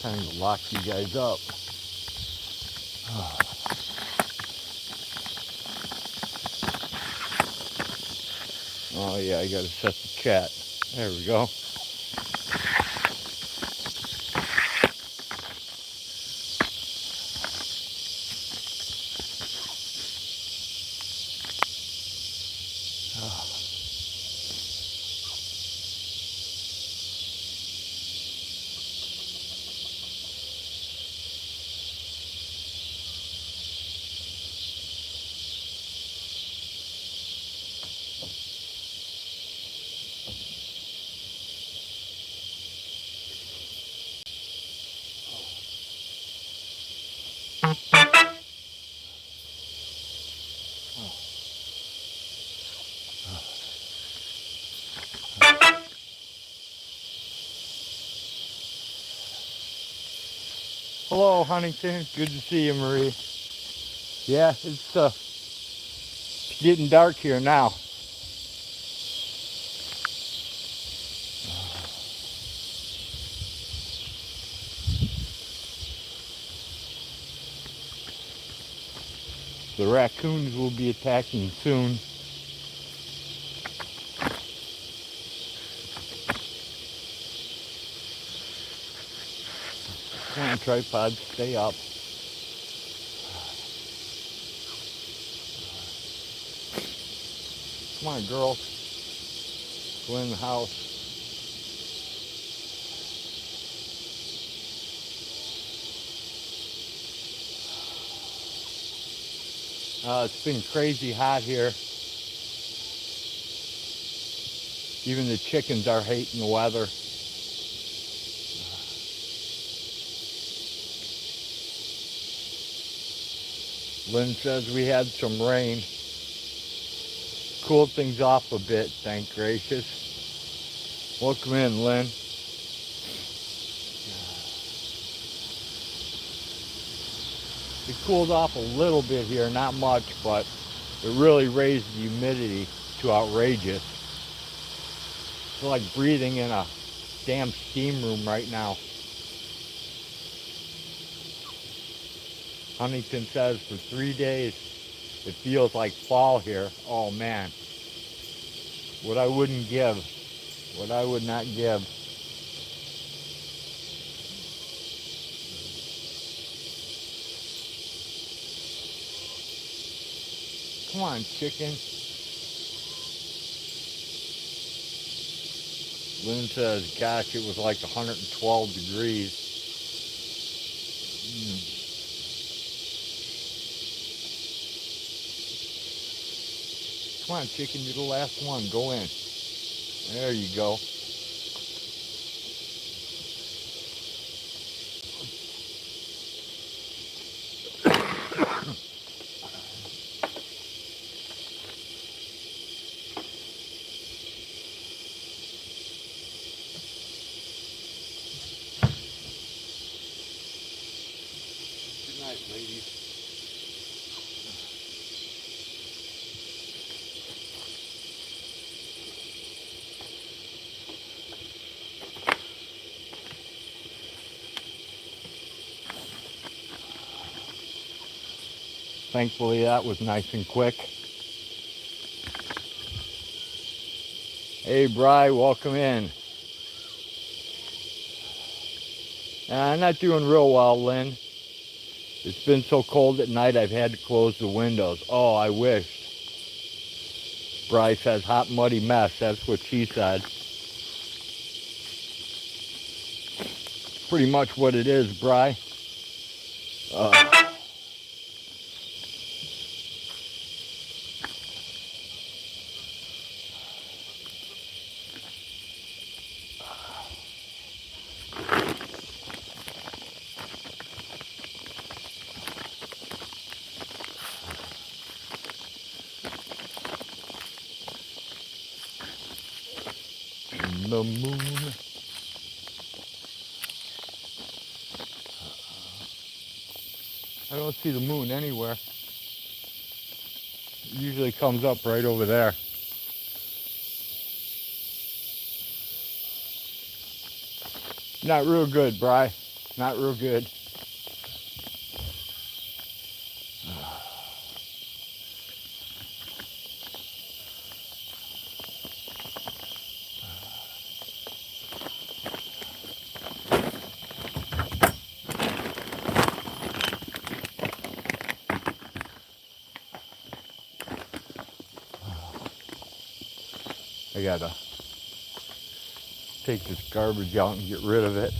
Time to lock you guys up. Oh yeah, I gotta set the chat. There we go. Hello, Huntington. Good to see you, Marie. Yeah, it's getting dark here now. The raccoons will be attacking soon. Come on, tripod, stay up. Come on, girls. Go in the house. It's been crazy hot here. Even the chickens are hating the weather. Lynn says we had some rain. Cooled things off a bit, thank gracious. Welcome in, Lynn. It cooled off a little bit here, not much, but it really raised the humidity to outrageous. It's like breathing in a damn steam room right now. Huntington says for 3 days it feels like fall here. Oh man, what I wouldn't give, what I would not give. Come on, chicken. Lynn says, gosh, it was like 112 degrees. Come on, chicken, you're the last one. Go in. There you go. Good night, ladies. Thankfully, that was nice and quick. Hey, Bri, welcome in. I'm not doing real well, Lynn. It's been so cold at night, I've had to close the windows. Oh, I wish. Bri says, hot, muddy mess. That's what she said. Pretty much what it is, Bri. The moon. I don't see the moon anywhere. It usually comes up right over there. Not real good, Bri. Not real good. I gotta take this garbage out and get rid of it.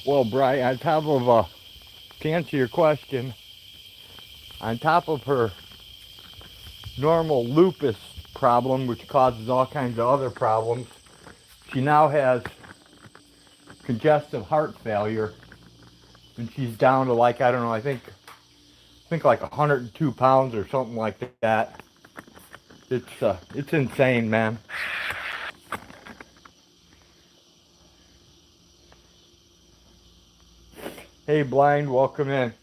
Well, Brian, on top of, to answer your question, on top of her normal lupus problem, which causes all kinds of other problems, she now has congestive heart failure, and she's down to like, I don't know, I think like 102 pounds or something like that. It's insane, man. Hey, Blind, welcome in.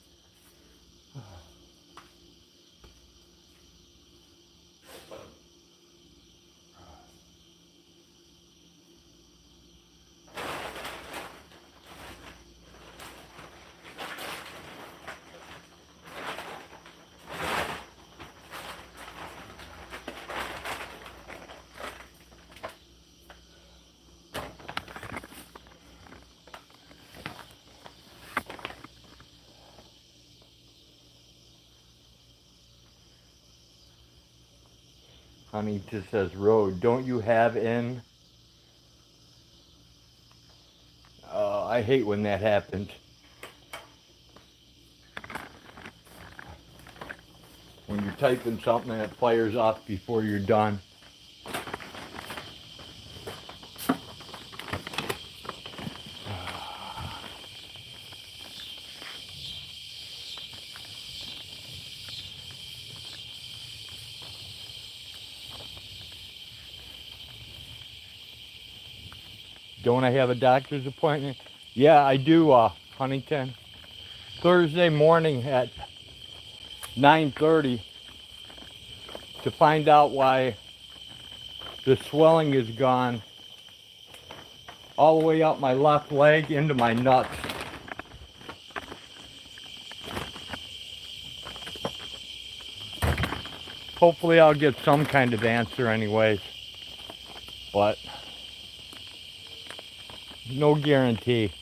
Honey just says road. Don't you have in? I hate when that happens. When you're typing something and it fires off before you're done. Don't I have a doctor's appointment? Yeah, I do, Huntington. Thursday morning at 9:30 to find out why the swelling is gone all the way up my left leg into my nuts. Hopefully I'll get some kind of answer anyways, but no guarantee.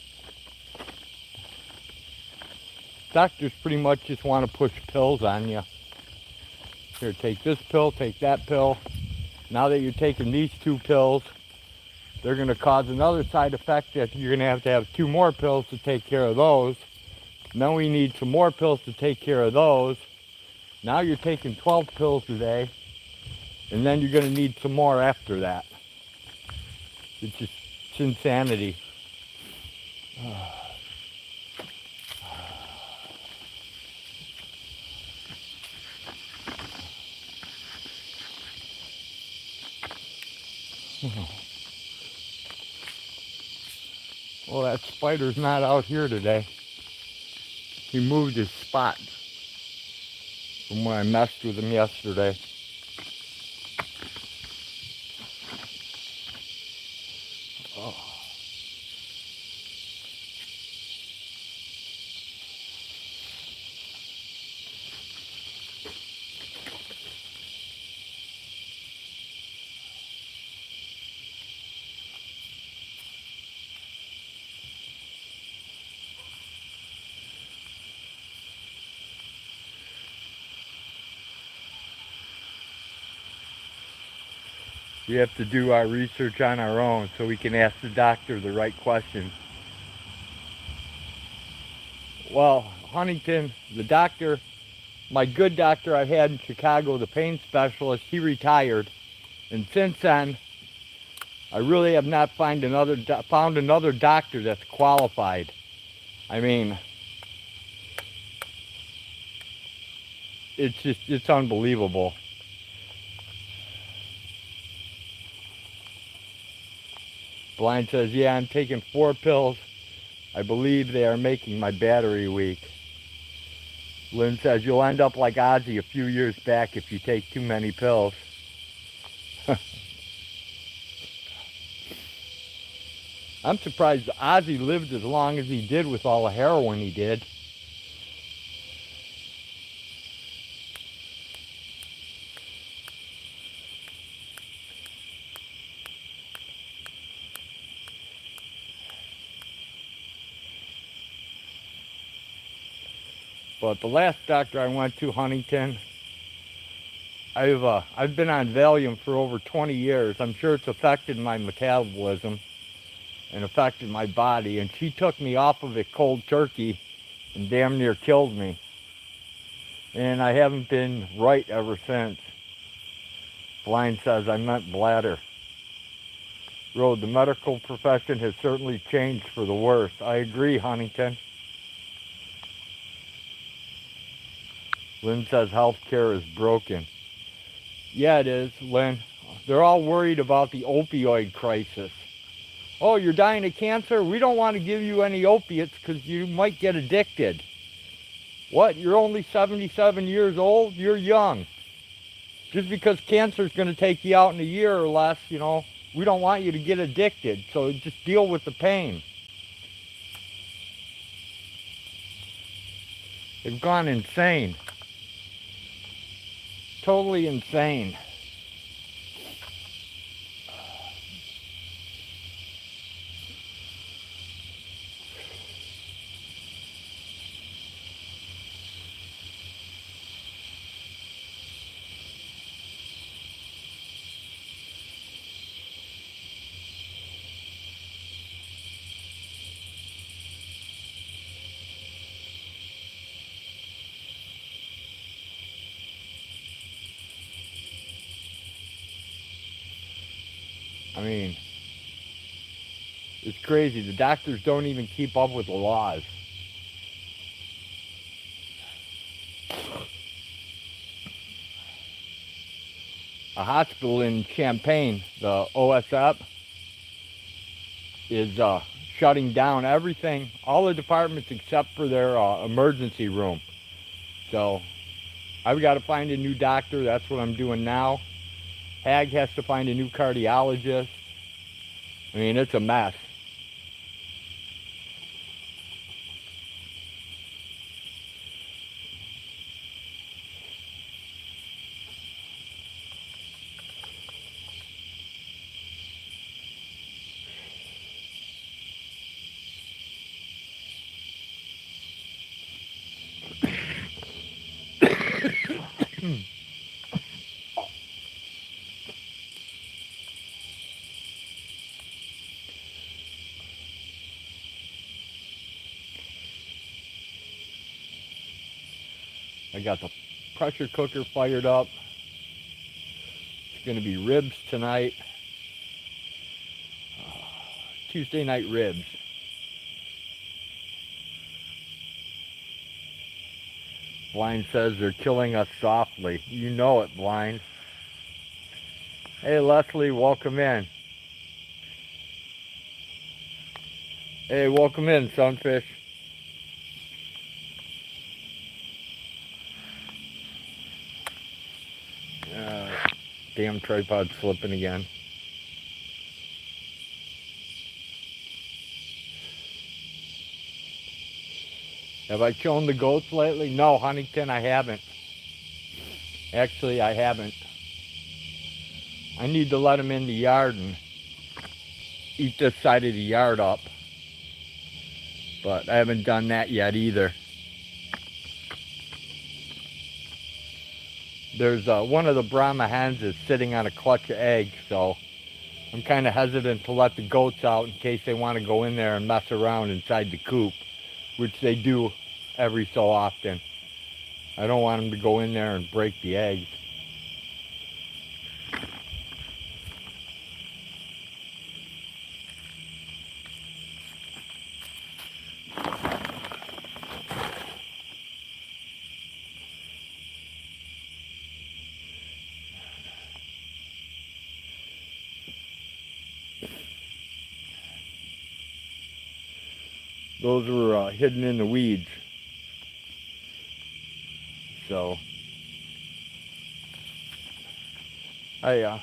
Doctors pretty much just want to push pills on you. Here, take this pill, take that pill. Now that you're taking these 2 pills, they're going to cause another side effect that you're going to have 2 more pills to take care of those. Now we need some more pills to take care of those. Now you're taking 12 pills a day, and then you're going to need some more after that. It's insanity. Well, that spider's not out here today. He moved his spot from when I messed with him yesterday. Oh. We have to do our research on our own so we can ask the doctor the right questions. Well, Huntington, the doctor, my good doctor I had in Chicago, the pain specialist, he retired. And since then, I really have not found another doctor that's qualified. I mean, it's unbelievable. Blind says, yeah, I'm taking 4 pills. I believe they are making my battery weak. Lynn says, you'll end up like Ozzy a few years back if you take too many pills. I'm surprised Ozzy lived as long as he did with all the heroin he did. But the last doctor I went to, Huntington, I've been on Valium for over 20 years. I'm sure it's affected my metabolism and affected my body. And she took me off of it cold turkey and damn near killed me. And I haven't been right ever since. Blind says, I meant bladder. Road, the medical profession has certainly changed for the worse. I agree, Huntington. Lynn says healthcare is broken. Yeah, it is, Lynn. They're all worried about the opioid crisis. Oh, you're dying of cancer? We don't want to give you any opiates because you might get addicted. What? You're only 77 years old? You're young. Just because cancer's going to take you out in a year or less, you know, we don't want you to get addicted. So just deal with the pain. They've gone insane. Totally insane. I mean, it's crazy. The doctors don't even keep up with the laws. A hospital in Champaign, the OSF, is shutting down everything, all the departments except for their emergency room. So I've got to find a new doctor. That's what I'm doing now. Hag has to find a new cardiologist. I mean, it's a mess. I got the pressure cooker fired up. It's going to be ribs tonight. Tuesday night ribs. Blind says they're killing us softly. You know it, Blind. Hey, Leslie, welcome in. Hey, welcome in, Sunfish. Damn tripod's flipping again. Have I shown the goats lately? No, Huntington, I haven't. Actually, I haven't. I need to let them in the yard and eat this side of the yard up. But I haven't done that yet either. There's one of the Brahma hens is sitting on a clutch of eggs, so I'm kind of hesitant to let the goats out in case they want to go in there and mess around inside the coop, which they do every so often. I don't want them to go in there and break the eggs. Those were hidden in the weeds. So it's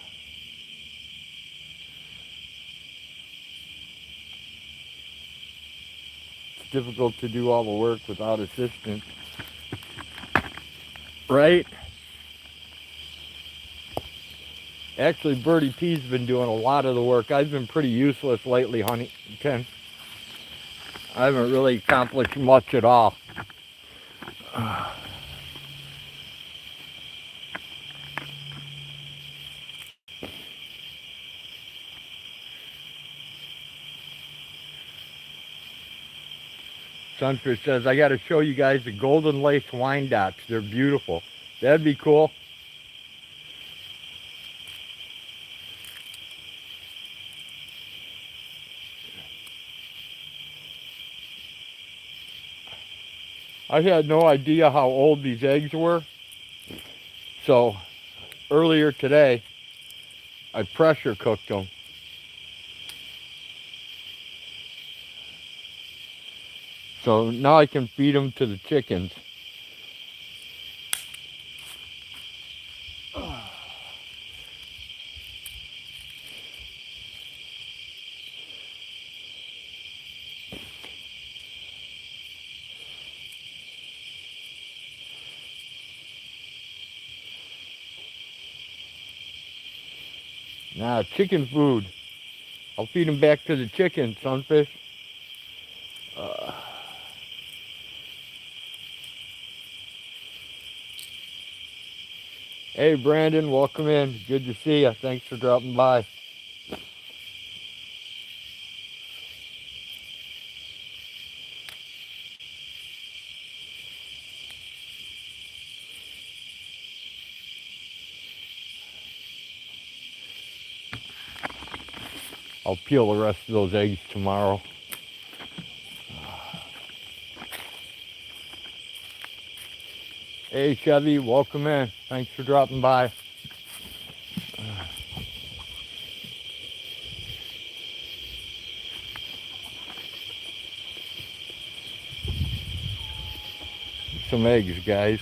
difficult to do all the work without assistance. Right? Actually, Birdie P's been doing a lot of the work. I've been pretty useless lately, Huntington. I haven't really accomplished much at all. Sunfish says, I got to show you guys the golden lace Wyandottes. They're beautiful. That'd be cool. I had no idea how old these eggs were. So earlier today, I pressure cooked them. So now I can feed them to the chickens. Nah, chicken food. I'll feed them back to the chickens, Sunfish. Hey, Brandon, welcome in. Good to see you. Thanks for dropping by. I'll peel the rest of those eggs tomorrow. Hey, Chevy, welcome in. Thanks for dropping by. Some eggs, guys.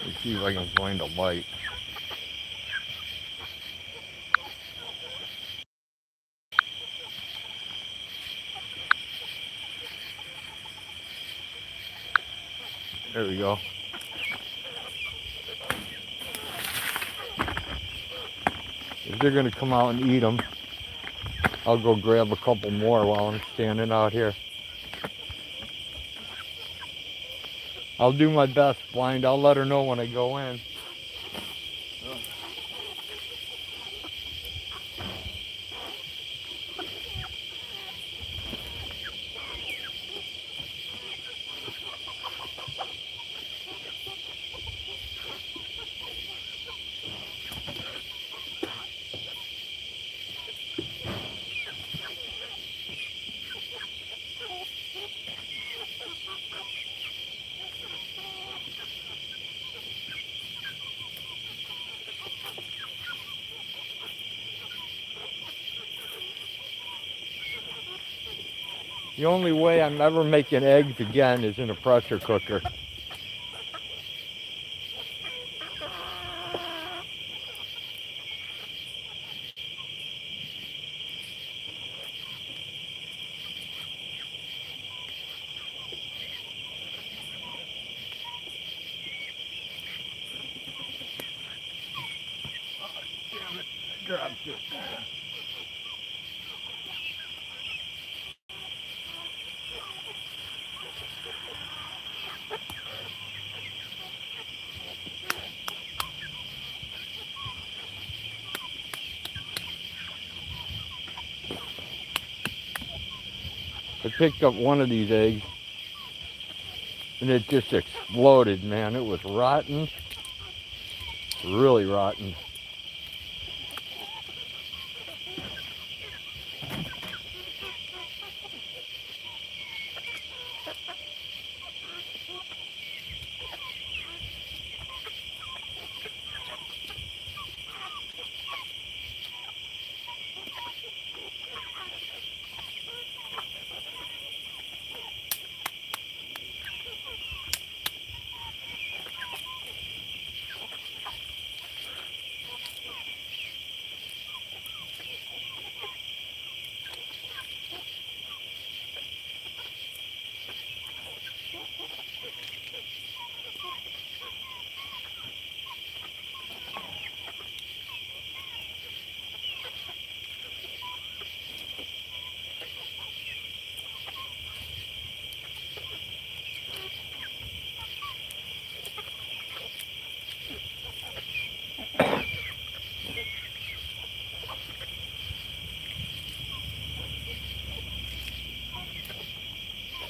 Let's see if I can find a light. There we go. If they're gonna come out and eat them, I'll go grab a couple more while I'm standing out here. I'll do my best, Blind. I'll let her know when I go in. The only way I'm ever making eggs again is in a pressure cooker. Damn it, I dropped it. I picked up one of these eggs and it just exploded, man. It was rotten, really rotten.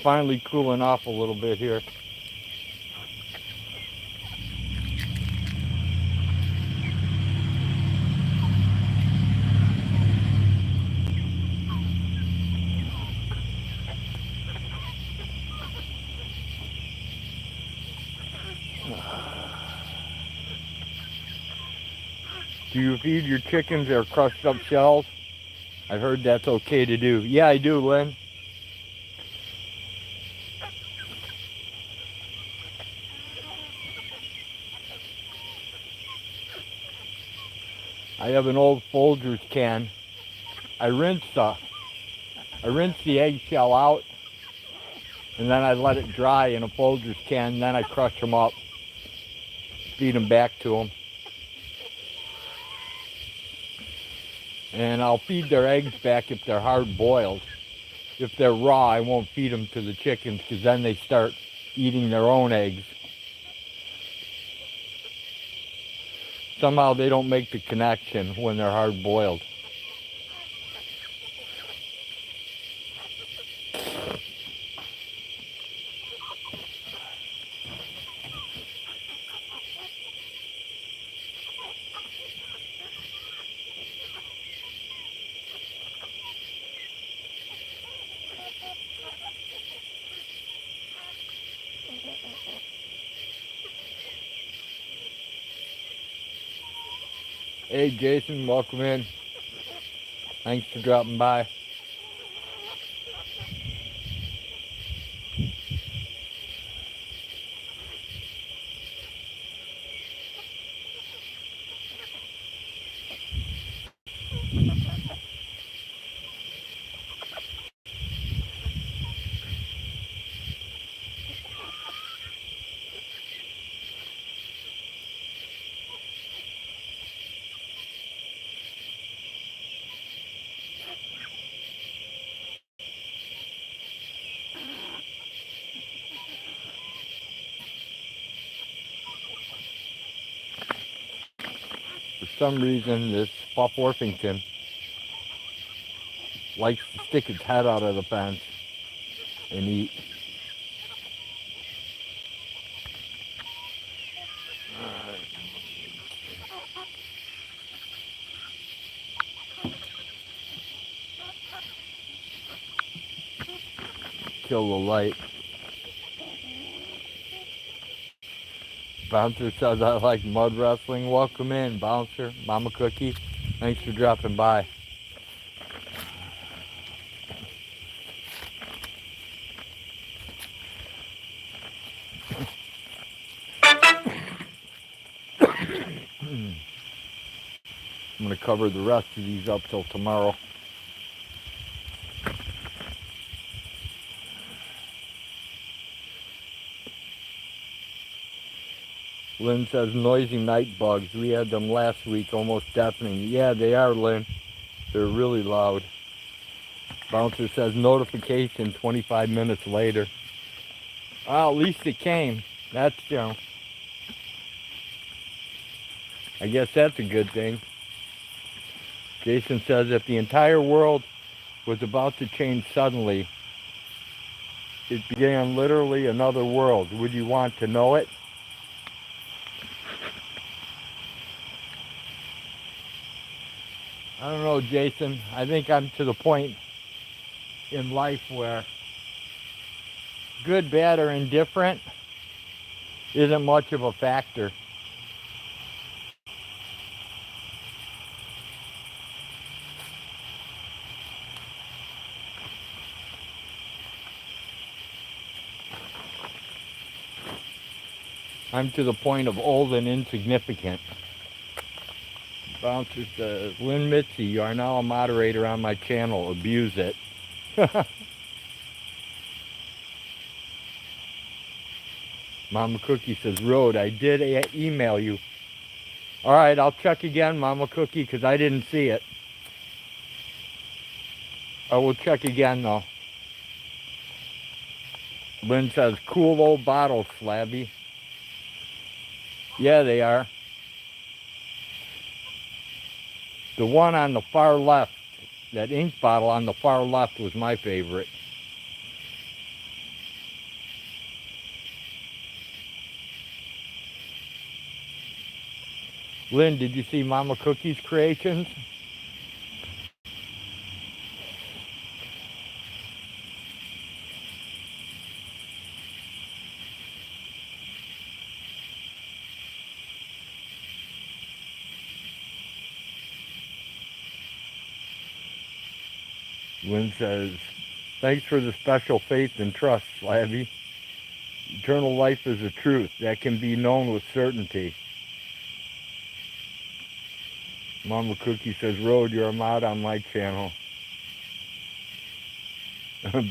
Finally cooling off a little bit here. Do you feed your chickens their crushed up shells? I heard that's okay to do. Yeah, I do, Lynn. I have an old Folgers can. I rinse the eggshell out, and then I let it dry in a Folgers can, and then I crush them up, feed them back to them. And I'll feed their eggs back if they're hard boiled. If they're raw, I won't feed them to the chickens because then they start eating their own eggs. Somehow they don't make the connection when they're hard boiled. Hey Jason, welcome in. Thanks for dropping by. For some reason, this Puff Orpington likes to stick its head out of the fence and eat. Kill the light. Bouncer says I like mud wrestling. Welcome in, Bouncer. Mama Cookie. Thanks for dropping by. cover the rest of these up till tomorrow. Lynn says noisy night bugs. We had them last week, almost deafening. Yeah, they are, Lynn. They're really loud. Bouncer says notification 25 minutes later. Well, at least it came. That's, you know, I guess that's a good thing. Jason says if the entire world was about to change suddenly, it began literally another world. Would you want to know it? I don't know, Jason. I think I'm to the point in life where good, bad, or indifferent isn't much of a factor. I'm to the point of old and insignificant. Bouncer says, Lynn Mitzi, you are now a moderator on my channel. Abuse it. Mama Cookie says, Road, I did email you. All right, I'll check again, Mama Cookie, because I didn't see it. I will check again, though. Lynn says, cool old bottles, Slabby. Yeah, they are. The one on the far left, that ink bottle on the far left was my favorite. Lynn, did you see Mama Cookie's creations? Lynn says, thanks for the special faith and trust, Slabby. Eternal life is a truth that can be known with certainty. Mama Cookie says, Road, you're a mod on my channel.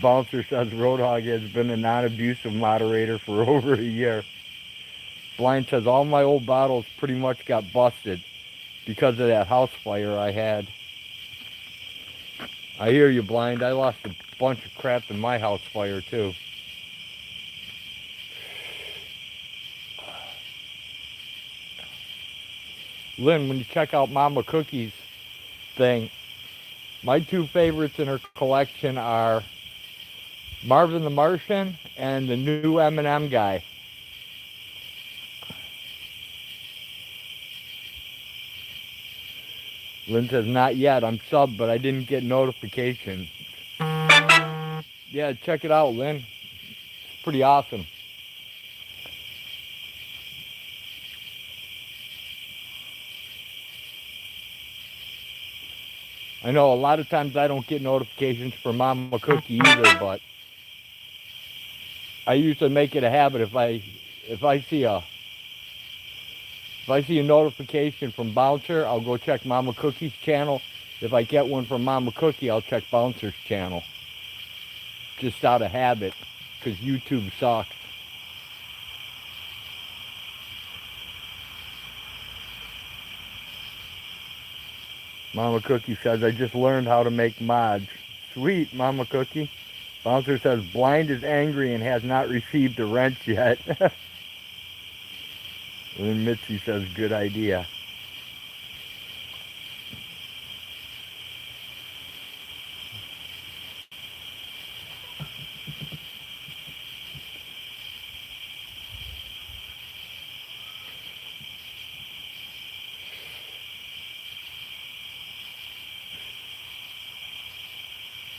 Bouncer says, Roadhog has been a non-abusive moderator for over a year. Blind says, all my old bottles pretty much got busted because of that house fire I had. I hear you, Blind. I lost a bunch of crap in my house fire, too. Lynn, when you check out Mama Cookie's thing, my two favorites in her collection are Marvin the Martian and the new M&M guy. Lynn says, not yet. I'm subbed, but I didn't get notification. Yeah, check it out, Lynn. It's pretty awesome. I know a lot of times I don't get notifications for Mama Cookie either, but I usually make it a habit if I see a notification from Bouncer, I'll go check Mama Cookie's channel. If I get one from Mama Cookie, I'll check Bouncer's channel. Just out of habit, because YouTube sucks. Mama Cookie says, I just learned how to make mods. Sweet, Mama Cookie. Bouncer says, Blind is angry and has not received a wrench yet. And then Mitzi says, good idea.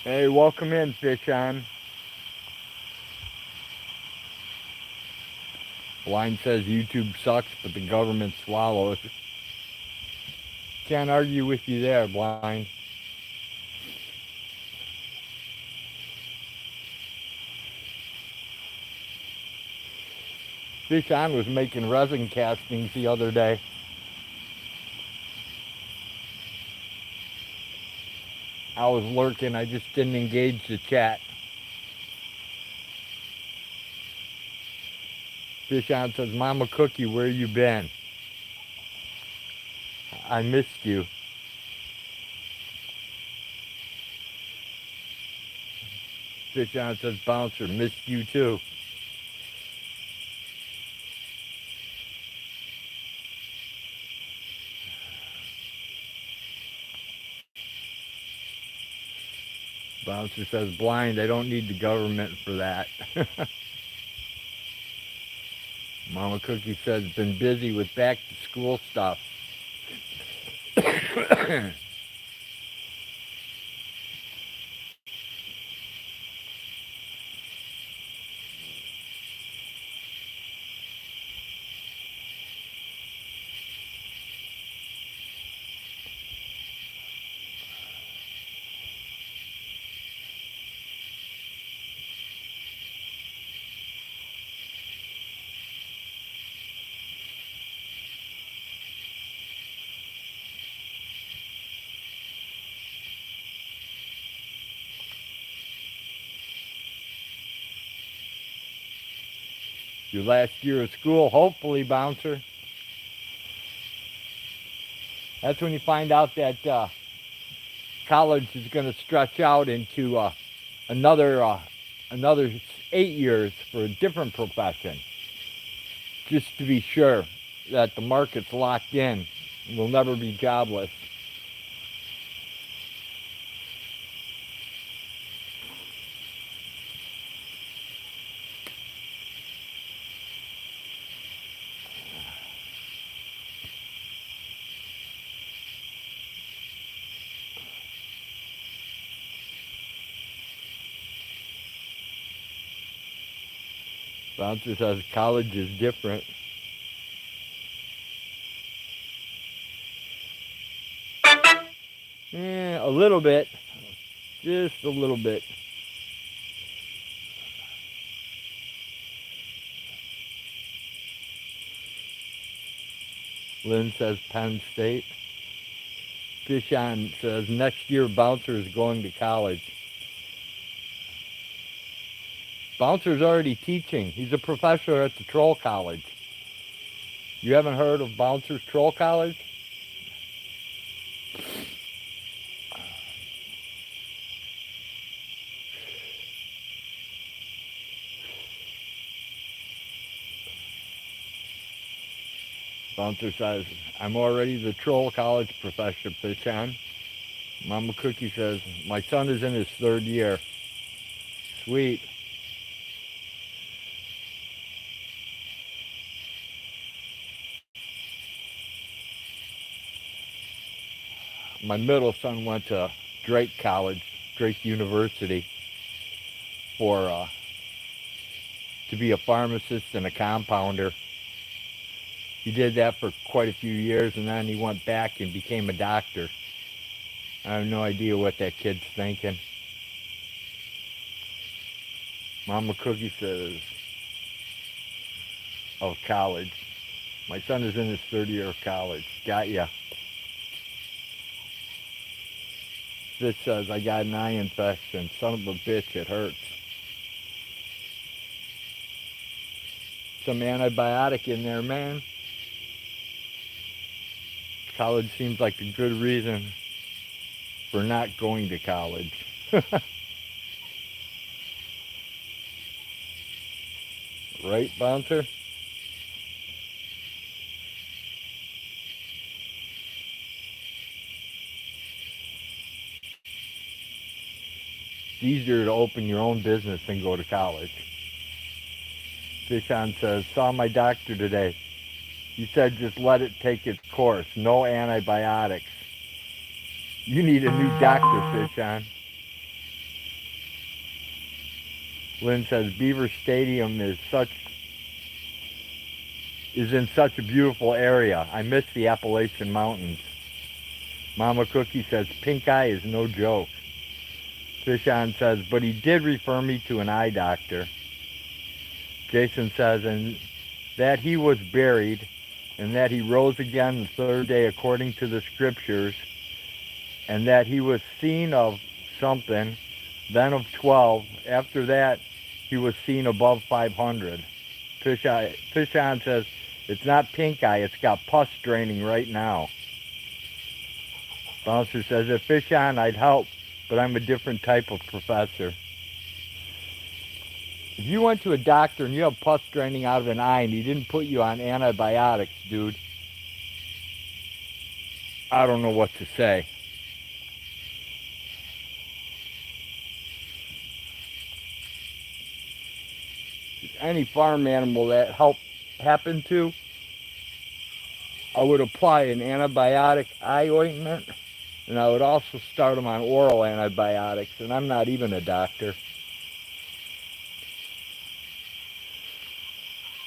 Hey, welcome in, Fish On. Blind says YouTube sucks, but the government swallows. Can't argue with you there, Blind. Fish On was making resin castings the other day. I was lurking. I just didn't engage the chat. Fish on says, Mama Cookie, where you been? I missed you. Fish on says, Bouncer, missed you too. Bouncer says, blind, I don't need the government for that. Mama Cookie says, been busy with back to school stuff. Your last year of school, hopefully, Bouncer. That's when you find out that college is going to stretch out into another 8 years for a different profession, just to be sure that the market's locked in and we'll never be jobless. Bouncer says college is different. A little bit. Just a little bit. Lynn says Penn State. Fishon says next year Bouncer is going to college. Bouncer's already teaching. He's a professor at the Troll College. You haven't heard of Bouncer's Troll College? Bouncer says, I'm already the Troll College professor, Fishon. Mama Cookie says, my son is in his 3rd year. Sweet. My middle son went to Drake College, Drake University, to be a pharmacist and a compounder. He did that for quite a few years, and then he went back and became a doctor. I have no idea what that kid's thinking. Mama Cookie says, of college. My son is in his 3rd year of college. Got ya. Fish says, I got an eye infection. Son of a bitch, it hurts. Some antibiotic in there, man. College seems like a good reason for not going to college. Right, Bouncer? It's easier to open your own business than go to college. Fishon says, saw my doctor today. He said just let it take its course. No antibiotics. You need a new doctor, Fishon. Lynn says Beaver Stadium is in such a beautiful area. I miss the Appalachian Mountains. Mama Cookie says pink eye is no joke. Fishon says, but he did refer me to an eye doctor. Jason says, and that he was buried, and that he rose again the 3rd day according to the scriptures, and that he was seen of something, then of 12. After that, he was seen above 500. Fish on says, it's not pink eye, it's got pus draining right now. Bouncer says, if fish on, I'd help, but I'm a different type of professor. If you went to a doctor and you have pus draining out of an eye and he didn't put you on antibiotics, dude, I don't know what to say. Any farm animal that happened to, I would apply an antibiotic eye ointment, and I would also start them on oral antibiotics, and I'm not even a doctor.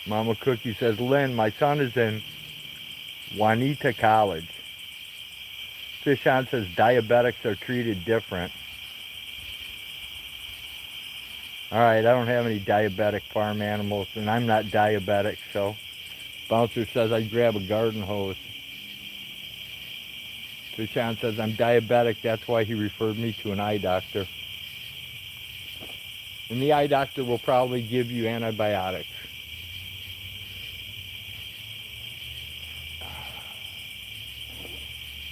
Mama Cookie says, Lynn, my son is in Juanita College. Fish on says, diabetics are treated different. All right, I don't have any diabetic farm animals, and I'm not diabetic, so Bouncer says I'd grab a garden hose. Fish on says, I'm diabetic, that's why he referred me to an eye doctor. And the eye doctor will probably give you antibiotics.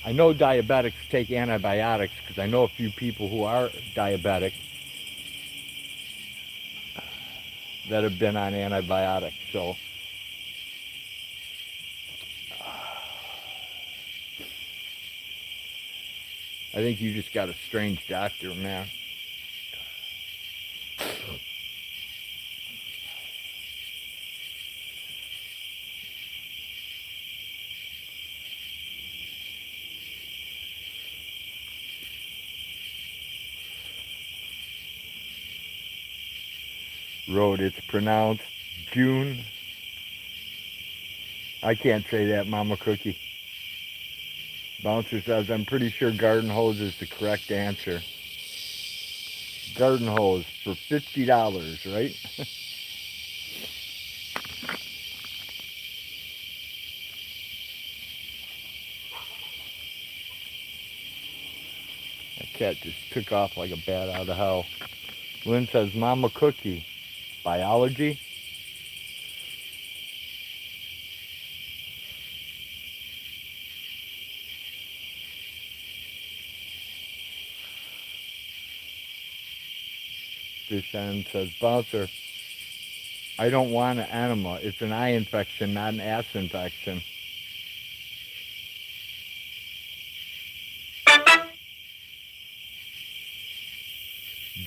I know diabetics take antibiotics because I know a few people who are diabetic that have been on antibiotics, so I think you just got a strange doctor, man. Road, it's pronounced June. I can't say that, Mama Cookie. Bouncer says, I'm pretty sure garden hose is the correct answer. Garden hose for $50, right? That cat just took off like a bat out of hell. Lynn says, Mama Cookie, biology? Fish on says, Bouncer, I don't want an enema. It's an eye infection, not an ass infection.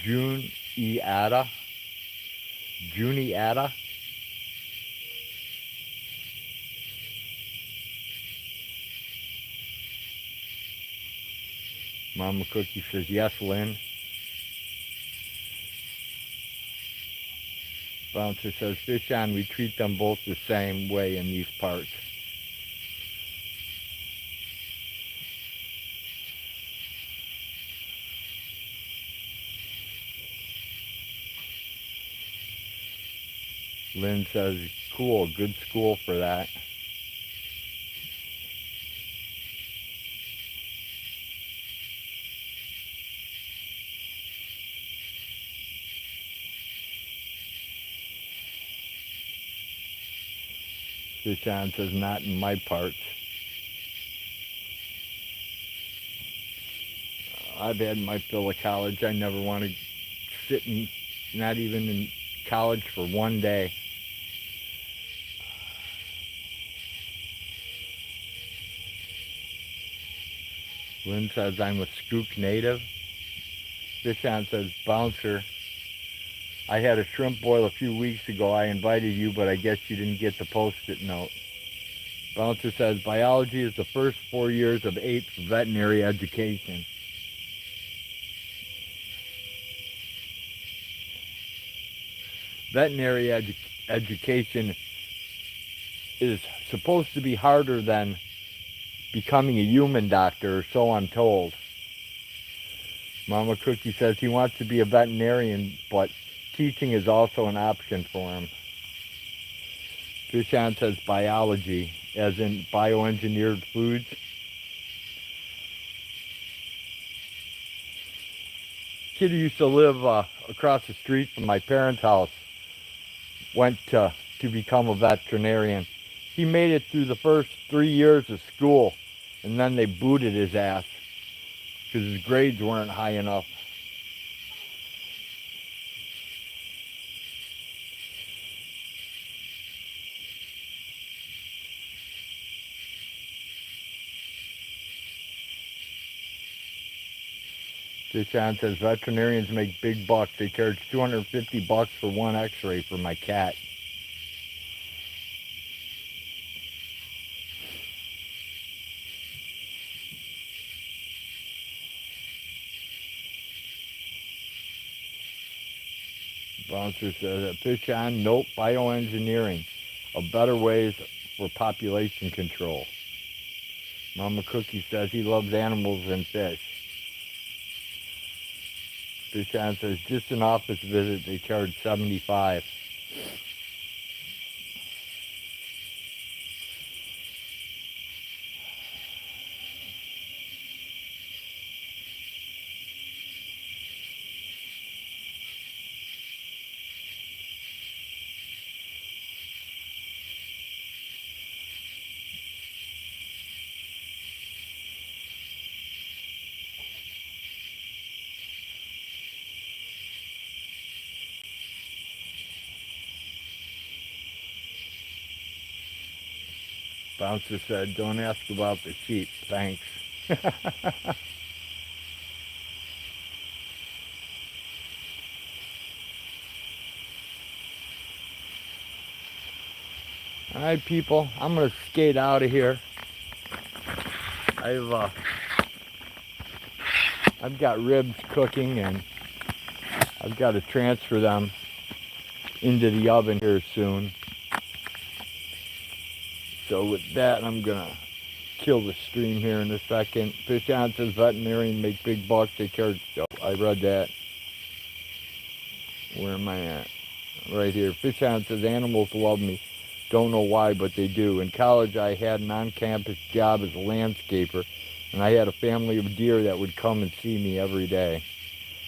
Juniata? Juniata? Mama Cookie says, yes, Lynn. Bouncer says, fish on, we treat them both the same way in these parts. Lynn says, cool, good school for that. Fish on says, not in my parts. I've had my fill of college. I never want to sit in, not even in college for one day. Lynn says, I'm a Skook native. Fish on says, Bouncer, I had a shrimp boil a few weeks ago. I invited you, but I guess you didn't get the post-it note. Bouncer says, biology is the first 4 years of 8th veterinary education. Veterinary education is supposed to be harder than becoming a human doctor, so I'm told. Mama Cookie says he wants to be a veterinarian, but teaching is also an option for him. Fishon says biology, as in bioengineered foods. kid who used to live across the street from my parents' house went to become a veterinarian. He made it through the first 3 years of school, and then they booted his ass because his grades weren't high enough. Deshaun says veterinarians make big bucks. They charge $250 for one x-ray for my cat. Bouncer says, fish on, nope, bioengineering. A better ways for population control. Mama Cookie says he loves animals and fish. Fish on says, just an office visit, they charge $75. Bouncer said, don't ask about the sheep, thanks. Alright people, I'm going to skate out of here. I've got ribs cooking and I've got to transfer them into the oven here soon. So with that, I'm going to kill the stream here in a second. Fish on says veterinarian make big bucks, they charge. Oh, I read that. Where am I at? Right here. Fish on says animals love me. Don't know why, but they do. In college, I had an on-campus job as a landscaper, and I had a family of deer that would come and see me every day.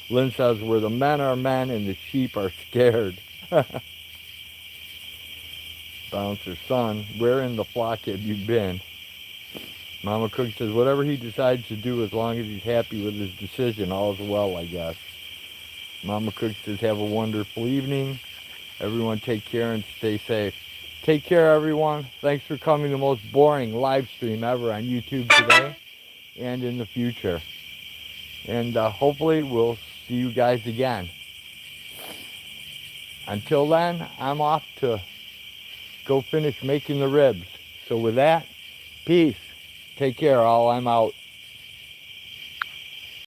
Lynn says, where the men are men and the sheep are scared. Bouncer, son, where in the flock have you been? Mama Cook says, whatever he decides to do, as long as he's happy with his decision, all's well, I guess. Mama Cook says, have a wonderful evening. Everyone take care and stay safe. Take care, everyone. Thanks for coming to the most boring live stream ever on YouTube today and in the future. And hopefully we'll see you guys again. Until then, I'm off to go finish making the ribs. So with that, peace. Take care, all. I'm out.